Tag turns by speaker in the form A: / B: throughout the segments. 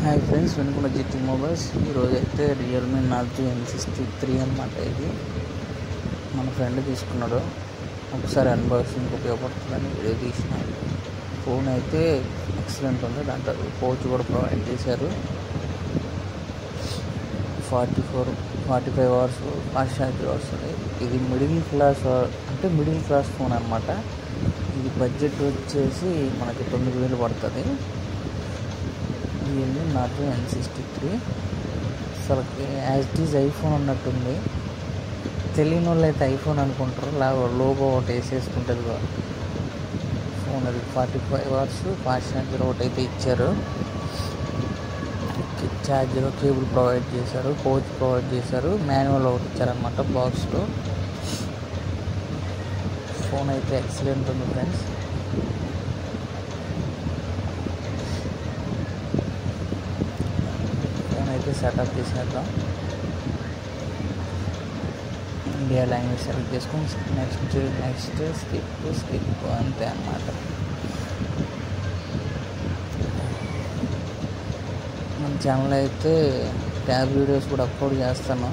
A: Hi friends, వెనుకున్న GT mobiles. ఈరోజు అయితే రియల్మీ నార్జో N63 అన్నమాట. ఇది మన ఫ్రెండ్ తీసుకున్నాడు. ఒకసారి అన్బాక్సింగ్ ఉపయోగపడుతుందని వీడియో తీసిన. ఫోన్ అయితే ఎక్సలెంట్ ఉంది. దాంట్లో పౌచ్ కూడా ప్రొవైడ్ చేశారు. 45 అవర్స్ ఫాస్ట్ ఛార్జర్ వస్తుంది. ఇది మిడిల్ క్లాస్ ఫోన్ అన్నమాట. ఇది బడ్జెట్ వచ్చేసి మనకి 9,000 పడుతుంది. రియల్మీ నార్జో N63 అసలుకి యాజ్ ఇట్ ఈజ్ ఐఫోన్ ఉన్నట్టుంది. తెలియని వాళ్ళు అయితే ఐఫోన్ అనుకుంటారు. లోగో ఒకటి వేసేసుకుంటుంది ఫోన్. అది 45 అవర్స్ ఫాస్ట్ ఛార్జర్ ఒకటి అయితే ఇచ్చారు. ఛార్జర్ కేబుల్ ప్రొవైడ్ చేశారు, పౌచ్ ప్రొవైడ్ చేశారు, మాన్యువల్ ఒకటి ఇచ్చారనమాట బాక్స్లో. ఫోన్ అయితే ఎక్సలెంట్ ఉంది ఫ్రెండ్స్. ఫోన్ అయితే సెటప్ చేసేద్దాం. ఇండియా లాంగ్వేజ్ సెలెక్ట్ చేసుకొని నెక్స్ట్ స్కిప్ అంతే అన్నమాట. మన ఛానల్ అయితే ట్యాబ్ వీడియోస్ కూడా అప్లోడ్ చేస్తాను.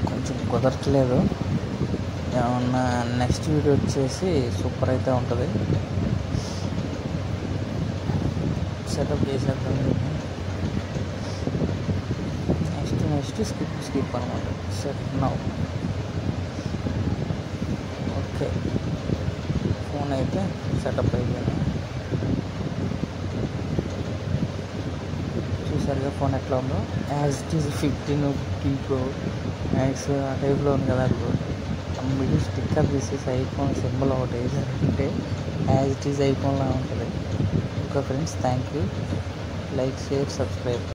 A: కొంచెం కుదరట్లేదు. ఏమన్నా నెక్స్ట్ వీడియో వచ్చేసి సూపర్ అయితే ఉంటుంది. సెటప్ చేసేద్దాం. నెక్స్ట్ స్కిప్ అనమాట. Set now. ఓకే, ఫోన్ అయితే సెటప్ అయిపోయింది. చూసారుగా ఫోన్ ఎట్లా ఉందో. As it is 15 Pro max ఆ టైప్లో ఉంది కదా. మిడిల్ స్టిక్కర్ తీసేసి ఐఫోన్ సింబల్ ఒకటి వేసారంటే యాజ్ ఇట్ ఈజ్ ఐఫోన్లా ఉంటుంది. Okay friends, thank you. Like, share, subscribe.